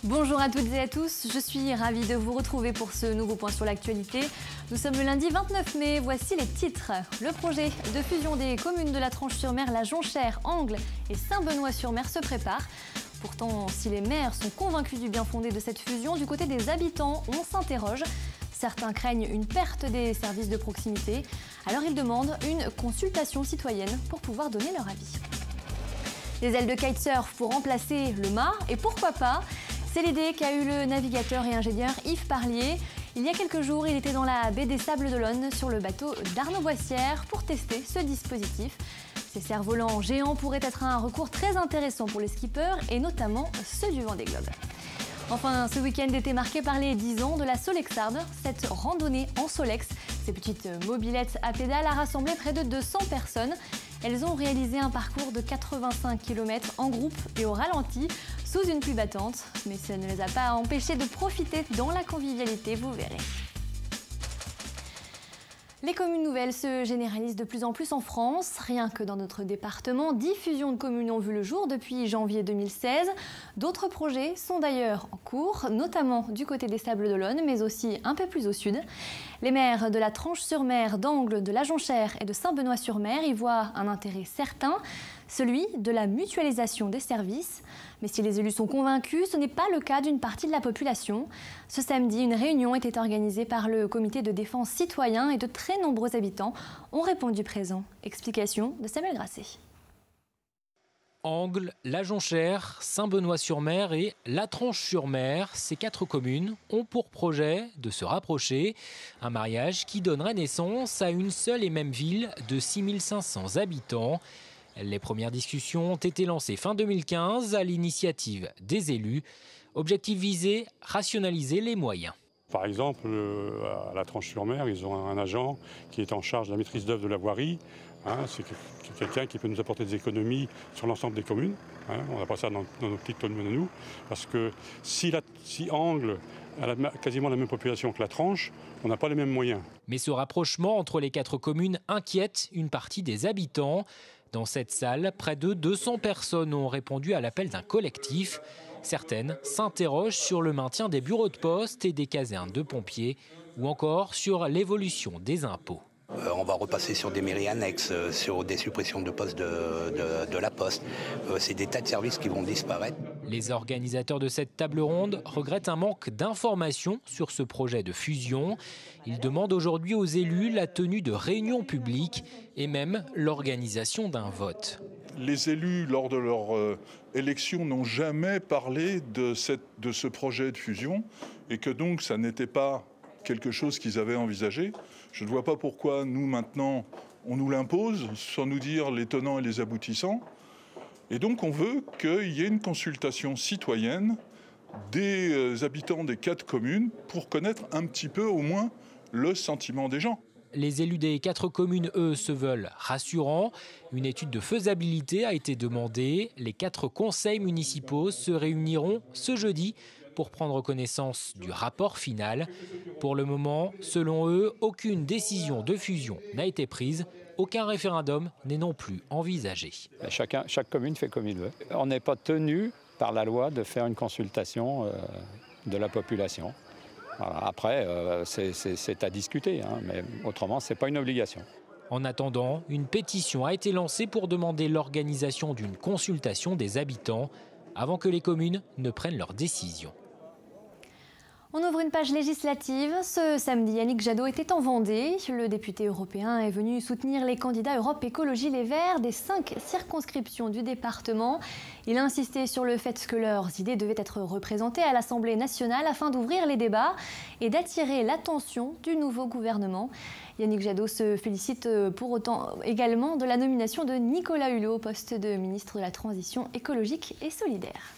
Bonjour à toutes et à tous, je suis ravie de vous retrouver pour ce nouveau point sur l'actualité. Nous sommes le lundi 29 mai, voici les titres. Le projet de fusion des communes de la Tranche-sur-Mer, la Jonchère, Angles et Saint-Benoît-sur-Mer se prépare. Pourtant, si les maires sont convaincus du bien fondé de cette fusion, du côté des habitants, on s'interroge. Certains craignent une perte des services de proximité, alors ils demandent une consultation citoyenne pour pouvoir donner leur avis. Des ailes de kitesurf pour remplacer le mât et pourquoi pas? C'est l'idée qu'a eu le navigateur et ingénieur Yves Parlier. Il y a quelques jours, il était dans la baie des Sables d'Olonne sur le bateau d'Arnaud Boissière pour tester ce dispositif. Ces cerfs-volants géants pourraient être un recours très intéressant pour les skippers et notamment ceux du Vendée Globe. Enfin, ce week-end était marqué par les 10 ans de la Solexarde, cette randonnée en Solex. Ces petites mobylettes à pédales a rassemblé près de 200 personnes. Elles ont réalisé un parcours de 85 km en groupe et au ralenti, sous une pluie battante. Mais ça ne les a pas empêchés de profiter dans la convivialité, vous verrez. Les communes nouvelles se généralisent de plus en plus en France. Rien que dans notre département, 10 fusions de communes ont vu le jour depuis janvier 2016. D'autres projets sont d'ailleurs en cours, notamment du côté des Sables d'Olonne, mais aussi un peu plus au sud. Les maires de la Tranche-sur-Mer, d'Angles, de la Jonchère et de Saint-Benoît-sur-Mer y voient un intérêt certain, celui de la mutualisation des services. Mais si les élus sont convaincus, ce n'est pas le cas d'une partie de la population. Ce samedi, une réunion était organisée par le comité de défense citoyen et de très nombreux habitants ont répondu présent. Explication de Samuel Grasset. Angles, la Jonchère, Saint-Benoît-sur-Mer et la Tranche-sur-Mer, ces 4 communes ont pour projet de se rapprocher. Un mariage qui donnerait naissance à une seule et même ville de 6500 habitants. Les premières discussions ont été lancées fin 2015 à l'initiative des élus. Objectif visé, rationaliser les moyens. Par exemple, à la Tranche-sur-Mer, ils ont un agent qui est en charge de la maîtrise d'œuvre de la voirie. C'est quelqu'un qui peut nous apporter des économies sur l'ensemble des communes. On n'a pas ça dans nos petites communes à nous. Parce que si Angles a quasiment la même population que la Tranche, on n'a pas les mêmes moyens. Mais ce rapprochement entre les 4 communes inquiète une partie des habitants. Dans cette salle, près de 200 personnes ont répondu à l'appel d'un collectif. Certaines s'interrogent sur le maintien des bureaux de poste et des casernes de pompiers ou encore sur l'évolution des impôts. On va repasser sur des mairies annexes, sur des suppressions de postes de la Poste. C'est des tas de services qui vont disparaître. Les organisateurs de cette table ronde regrettent un manque d'informations sur ce projet de fusion. Ils demandent aujourd'hui aux élus la tenue de réunions publiques et même l'organisation d'un vote. Les élus, lors de leur élection, n'ont jamais parlé de ce projet de fusion et que donc ça n'était pas quelque chose qu'ils avaient envisagé. Je ne vois pas pourquoi nous, maintenant, on nous l'impose sans nous dire les tenants et les aboutissants. Et donc on veut qu'il y ait une consultation citoyenne des habitants des 4 communes pour connaître un petit peu au moins le sentiment des gens. Les élus des 4 communes, eux, se veulent rassurants. Une étude de faisabilité a été demandée. Les 4 conseils municipaux se réuniront ce jeudi pour prendre connaissance du rapport final. Pour le moment, selon eux, aucune décision de fusion n'a été prise. Aucun référendum n'est non plus envisagé. Chaque commune fait comme il veut. On n'est pas tenu par la loi de faire une consultation de la population. Voilà. Après, c'est à discuter, mais autrement, ce n'est pas une obligation. En attendant, une pétition a été lancée pour demander l'organisation d'une consultation des habitants avant que les communes ne prennent leur décision. On ouvre une page législative. Ce samedi, Yannick Jadot était en Vendée. Le député européen est venu soutenir les candidats Europe Écologie Les Verts des 5 circonscriptions du département. Il a insisté sur le fait que leurs idées devaient être représentées à l'Assemblée nationale afin d'ouvrir les débats et d'attirer l'attention du nouveau gouvernement. Yannick Jadot se félicite pour autant également de la nomination de Nicolas Hulot au poste de ministre de la Transition écologique et solidaire.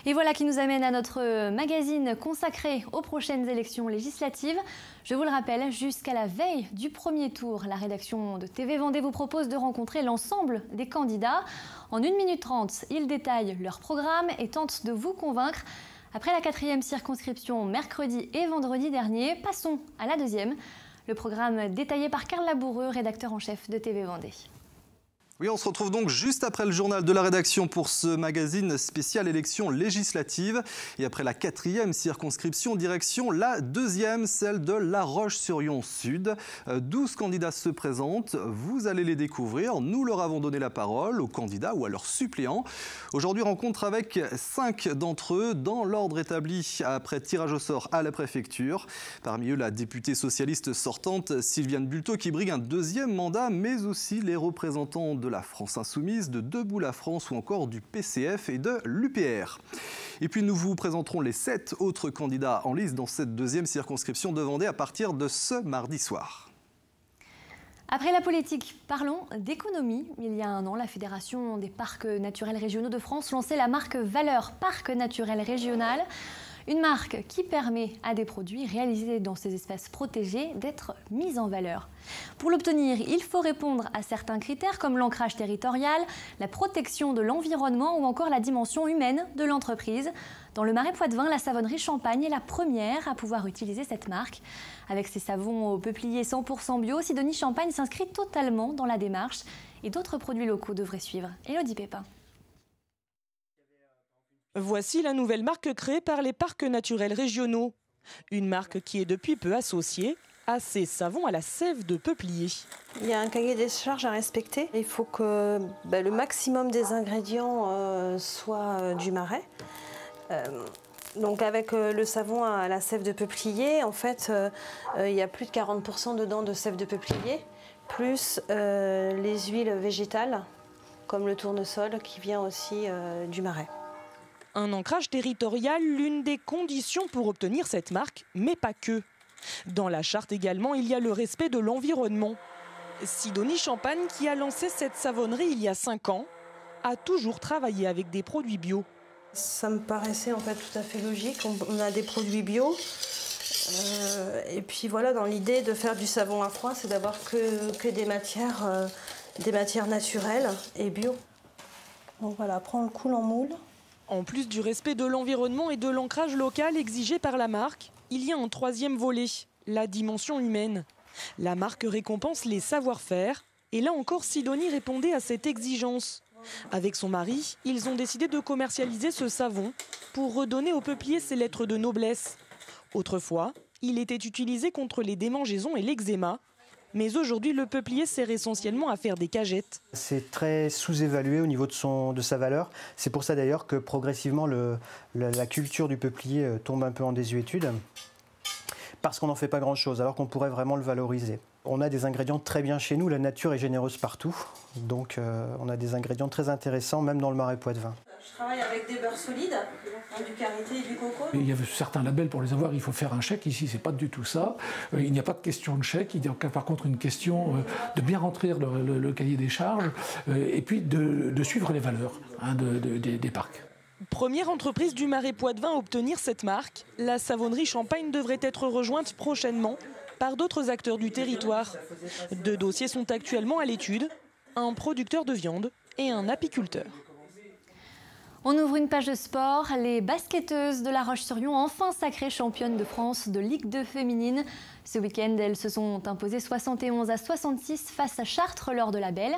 Et voilà qui nous amène à notre magazine consacré aux prochaines élections législatives. Je vous le rappelle, jusqu'à la veille du premier tour, la rédaction de TV Vendée vous propose de rencontrer l'ensemble des candidats. En 1 minute 30, ils détaillent leur programme et tentent de vous convaincre. Après la 4e circonscription mercredi et vendredi dernier, passons à la 2e. Le programme détaillé par Carl Laboureux, rédacteur en chef de TV Vendée. Oui, on se retrouve donc juste après le journal de la rédaction pour ce magazine spécial élection législative. Et après la 4e circonscription, direction la 2e, celle de La Roche-sur-Yon Sud. 12 candidats se présentent, vous allez les découvrir. Nous leur avons donné la parole aux candidats ou à leurs suppléants. Aujourd'hui, rencontre avec 5 d'entre eux dans l'ordre établi après tirage au sort à la préfecture. Parmi eux, la députée socialiste sortante Sylviane Bulteau qui brigue un 2e mandat, mais aussi les représentants de la France Insoumise, de Debout la France ou encore du PCF et de l'UPR. Et puis nous vous présenterons les 7 autres candidats en lice dans cette 2e circonscription de Vendée à partir de ce mardi soir. Après la politique, parlons d'économie. Il y a un an, la Fédération des parcs naturels régionaux de France lançait la marque Valeur Parc Naturel Régional. Une marque qui permet à des produits réalisés dans ces espaces protégés d'être mis en valeur. Pour l'obtenir, il faut répondre à certains critères comme l'ancrage territorial, la protection de l'environnement ou encore la dimension humaine de l'entreprise. Dans le Marais Poitevin, la savonnerie Champagne est la première à pouvoir utiliser cette marque. Avec ses savons au peuplier 100% bio, Sidonie Champagne s'inscrit totalement dans la démarche et d'autres produits locaux devraient suivre. Élodie Pépin. Voici la nouvelle marque créée par les parcs naturels régionaux. Une marque qui est depuis peu associée à ces savons à la sève de peuplier. Il y a un cahier des charges à respecter. Il faut que le maximum des ingrédients soient du Marais. Donc avec le savon à la sève de peuplier, en fait, il y a plus de 40% dedans de sève de peuplier, plus les huiles végétales, comme le tournesol qui vient aussi du Marais. Un ancrage territorial, l'une des conditions pour obtenir cette marque, mais pas que. Dans la charte également, il y a le respect de l'environnement. Sidonie Champagne, qui a lancé cette savonnerie il y a 5 ans, a toujours travaillé avec des produits bio. Ça me paraissait en fait tout à fait logique. On a des produits bio. Et puis voilà, dans l'idée de faire du savon à froid, c'est d'avoir que des matières naturelles et bio. Donc voilà, après on le coule en moule. En plus du respect de l'environnement et de l'ancrage local exigé par la marque, il y a un 3e volet, la dimension humaine. La marque récompense les savoir-faire et là encore Sidonie répondait à cette exigence. Avec son mari, ils ont décidé de commercialiser ce savon pour redonner au peuplier ses lettres de noblesse. Autrefois, il était utilisé contre les démangeaisons et l'eczéma. Mais aujourd'hui, le peuplier sert essentiellement à faire des cagettes. C'est très sous-évalué au niveau de sa valeur. C'est pour ça d'ailleurs que progressivement, la culture du peuplier tombe un peu en désuétude. Parce qu'on n'en fait pas grand-chose, alors qu'on pourrait vraiment le valoriser. On a des ingrédients très bien chez nous, la nature est généreuse partout. Donc on a des ingrédients très intéressants, même dans le Marais Poitevin. Je travaille avec des beurres solides, du karité et du coco. Il y a certains labels pour les avoir, il faut faire un chèque. Ici, c'est pas du tout ça. Il n'y a pas de question de chèque. Il y a par contre une question de bien remplir le cahier des charges et puis de suivre les valeurs des parcs. Première entreprise du Marais Poitevin à obtenir cette marque, la savonnerie Champagne devrait être rejointe prochainement par d'autres acteurs du territoire. 2 dossiers sont actuellement à l'étude, un producteur de viande et un apiculteur. On ouvre une page de sport. Les basketteuses de La Roche-sur-Yon ont enfin sacrées championnes de France de Ligue 2 féminine. Ce week-end, elles se sont imposées 71-66 face à Chartres lors de la Belle.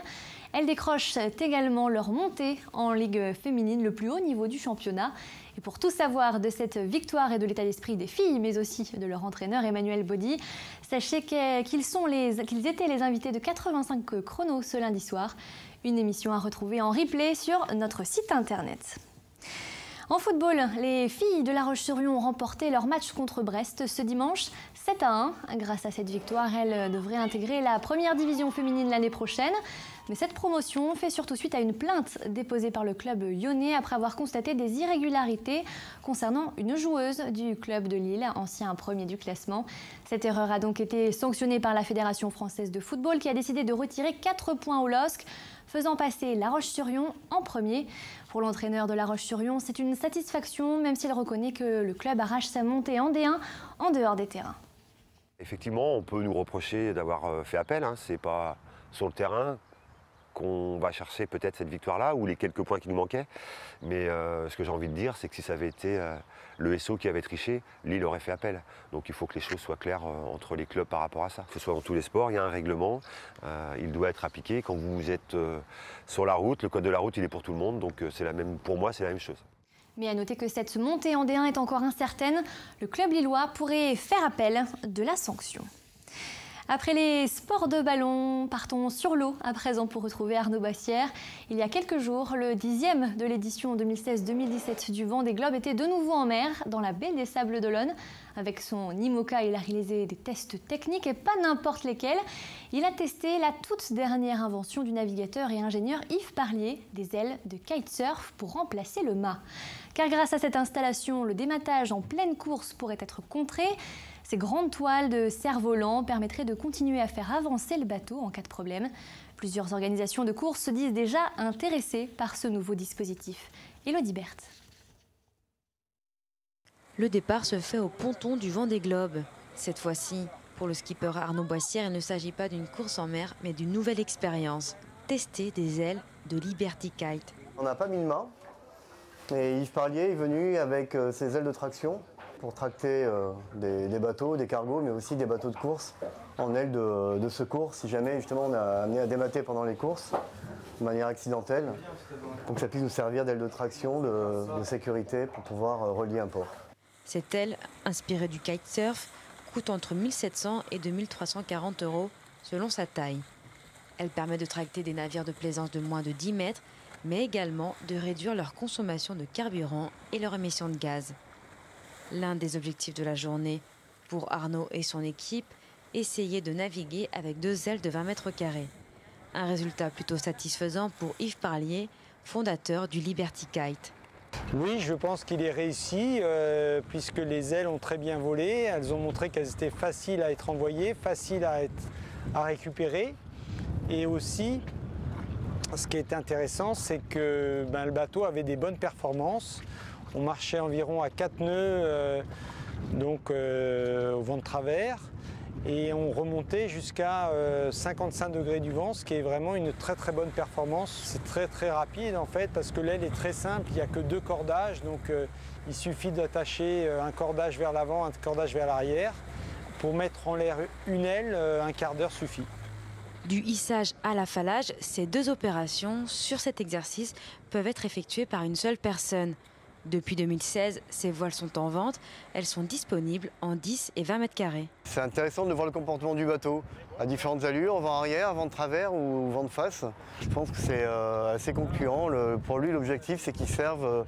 Elles décrochent également leur montée en Ligue féminine, le plus haut niveau du championnat. Et pour tout savoir de cette victoire et de l'état d'esprit des filles, mais aussi de leur entraîneur Emmanuel Baudy, sachez qu'ils étaient les invités de 85 chronos ce lundi soir. Une émission à retrouver en replay sur notre site internet. En football, les filles de La Roche-sur-Yon ont remporté leur match contre Brest ce dimanche 7-1. Grâce à cette victoire, elles devraient intégrer la première division féminine l'année prochaine. Mais cette promotion fait surtout suite à une plainte déposée par le club lyonnais après avoir constaté des irrégularités concernant une joueuse du club de Lille, ancien premier du classement. Cette erreur a donc été sanctionnée par la Fédération française de football qui a décidé de retirer 4 points au LOSC, faisant passer La Roche-sur-Yon en premier. Pour l'entraîneur de La Roche-sur-Yon, c'est une satisfaction, même s'il reconnaît que le club arrache sa montée en D1 en dehors des terrains. Effectivement, on peut nous reprocher d'avoir fait appel. C'est pas sur le terrain qu'on va chercher peut-être cette victoire-là ou les quelques points qui nous manquaient. Mais ce que j'ai envie de dire, c'est que si ça avait été le SO qui avait triché, Lille aurait fait appel. Donc il faut que les choses soient claires entre les clubs par rapport à ça. Que ce soit dans tous les sports, il y a un règlement, il doit être appliqué. Quand vous êtes sur la route, le code de la route, il est pour tout le monde. Donc pour moi, c'est la même chose. Mais à noter que cette montée en D1 est encore incertaine. Le club lillois pourrait faire appel de la sanction. Après les sports de ballon, partons sur l'eau à présent pour retrouver Arnaud Boissière. Il y a quelques jours, le 10e de l'édition 2016-2017 du Vendée Globe était de nouveau en mer, dans la baie des Sables d'Olonne. Avec son IMOCA, il a réalisé des tests techniques et pas n'importe lesquels. Il a testé la toute dernière invention du navigateur et ingénieur Yves Parlier, des ailes de kitesurf pour remplacer le mât. Car grâce à cette installation, le dématage en pleine course pourrait être contré. Ces grandes toiles de cerf-volant permettraient de continuer à faire avancer le bateau en cas de problème. Plusieurs organisations de course se disent déjà intéressées par ce nouveau dispositif. Élodie Berthe. Le départ se fait au ponton du Vendée Globe. Cette fois-ci, pour le skipper Arnaud Boissière, il ne s'agit pas d'une course en mer, mais d'une nouvelle expérience. Tester des ailes de Liberty Kite. On n'a pas mis le mât. Et Yves Parlier est venu avec ses ailes de traction pour tracter des bateaux, des cargos, mais aussi des bateaux de course en ailes de secours, si jamais justement on a amené à démater pendant les courses de manière accidentelle, pour que ça puisse nous servir d'ailes de traction, de sécurité pour pouvoir relier un port. Cette aile, inspirée du kitesurf, coûte entre 1 700 et 2 340 € selon sa taille. Elle permet de tracter des navires de plaisance de moins de 10 mètres, mais également de réduire leur consommation de carburant et leur émission de gaz. L'un des objectifs de la journée, pour Arnaud et son équipe, essayer de naviguer avec 2 ailes de 20 mètres carrés. Un résultat plutôt satisfaisant pour Yves Parlier, fondateur du Liberty Kite. Oui, je pense qu'il est réussi, puisque les ailes ont très bien volé. Elles ont montré qu'elles étaient faciles à être envoyées, faciles à récupérer. Et aussi, ce qui est intéressant, c'est que le bateau avait des bonnes performances. On marchait environ à 4 nœuds au vent de travers et on remontait jusqu'à 55 degrés du vent, ce qui est vraiment une très très bonne performance. C'est très très rapide en fait parce que l'aile est très simple, il n'y a que 2 cordages, donc il suffit d'attacher un cordage vers l'avant, un cordage vers l'arrière. Pour mettre en l'air une aile, un quart d'heure suffit. Du hissage à l'affalage, ces 2 opérations sur cet exercice peuvent être effectuées par une seule personne. Depuis 2016, ces voiles sont en vente. Elles sont disponibles en 10 et 20 mètres carrés. C'est intéressant de voir le comportement du bateau à différentes allures, vent arrière, vent de travers ou vent de face. Je pense que c'est assez concluant. Pour lui, l'objectif, c'est qu'il serve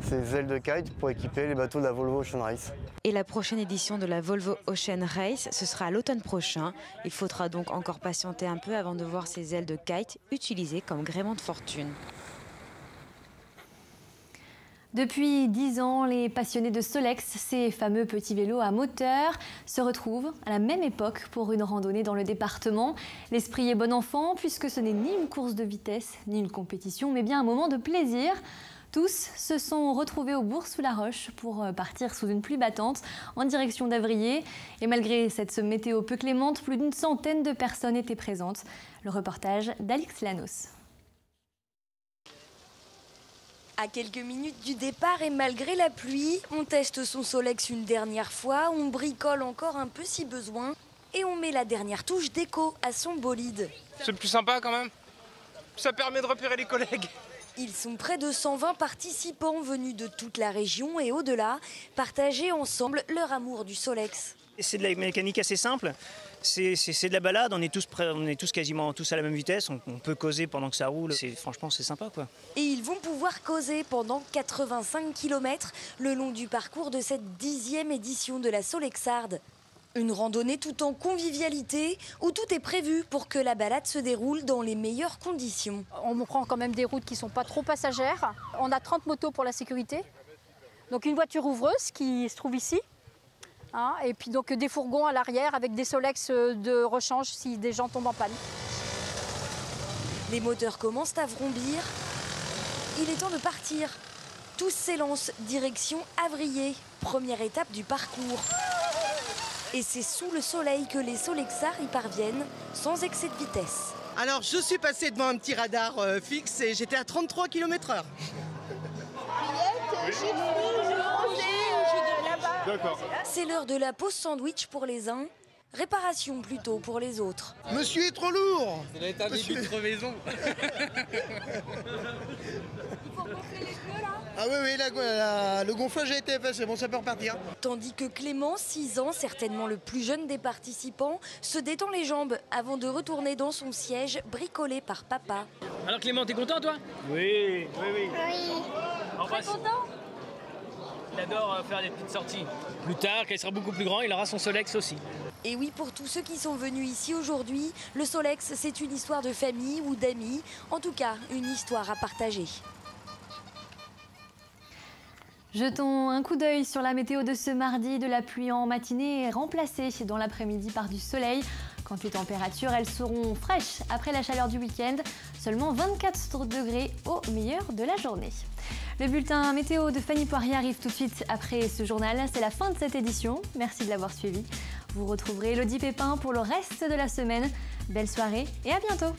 ses ailes de kite pour équiper les bateaux de la Volvo Ocean Race. Et la prochaine édition de la Volvo Ocean Race, ce sera à l'automne prochain. Il faudra donc encore patienter un peu avant de voir ces ailes de kite utilisées comme gréement de fortune. Depuis 10 ans, les passionnés de Solex, ces fameux petits vélos à moteur, se retrouvent à la même époque pour une randonnée dans le département. L'esprit est bon enfant puisque ce n'est ni une course de vitesse, ni une compétition, mais bien un moment de plaisir. Tous se sont retrouvés au Bourg-sous-la-Roche pour partir sous une pluie battante en direction d'Avrier. Et malgré cette météo peu clémente, plus d'une centaine de personnes étaient présentes. Le reportage d'Alix Lanos. À quelques minutes du départ et malgré la pluie, on teste son Solex une dernière fois, on bricole encore un peu si besoin et on met la dernière touche déco à son bolide. C'est le plus sympa quand même, ça permet de repérer les collègues. Ils sont près de 120 participants venus de toute la région et au-delà, partager ensemble leur amour du Solex. C'est de la mécanique assez simple, c'est de la balade, on est tous quasiment tous à la même vitesse, on peut causer pendant que ça roule, franchement c'est sympa quoi. Et ils vont pouvoir causer pendant 85 km le long du parcours de cette 10e édition de la Solexarde. Une randonnée tout en convivialité où tout est prévu pour que la balade se déroule dans les meilleures conditions. On prend quand même des routes qui ne sont pas trop passagères. On a 30 motos pour la sécurité, donc une voiture ouvreuse qui se trouve ici. Et puis donc des fourgons à l'arrière avec des Solex de rechange si des gens tombent en panne. Les moteurs commencent à vrombir. Il est temps de partir. Tous s'élancent direction Avrier, première étape du parcours. Et c'est sous le soleil que les Solexards y parviennent sans excès de vitesse. Alors, je suis passé devant un petit radar fixe et j'étais à 33 km/h. C'est l'heure de la pause sandwich pour les uns, réparation plutôt pour les autres. Monsieur est trop lourd. Ça doit être un début de crevaison. Ah oui, le gonflage a été fait, c'est bon, ça peut repartir. Tandis que Clément, 6 ans, certainement le plus jeune des participants, se détend les jambes avant de retourner dans son siège bricolé par papa. Alors Clément, t'es content toi? Oui. Très content. Il adore faire des petites sorties. Plus tard, quand il sera beaucoup plus grand, il aura son Solex aussi. Et oui, pour tous ceux qui sont venus ici aujourd'hui, le Solex, c'est une histoire de famille ou d'amis. En tout cas, une histoire à partager. Jetons un coup d'œil sur la météo de ce mardi. De la pluie en matinée est remplacée dans l'après-midi par du soleil. Quant aux températures, elles seront fraîches après la chaleur du week-end. Seulement 24 degrés au meilleur de la journée. Le bulletin météo de Fanny Poirier arrive tout de suite après ce journal. C'est la fin de cette édition. Merci de l'avoir suivi. Vous retrouverez Elodie Pépin pour le reste de la semaine. Belle soirée et à bientôt.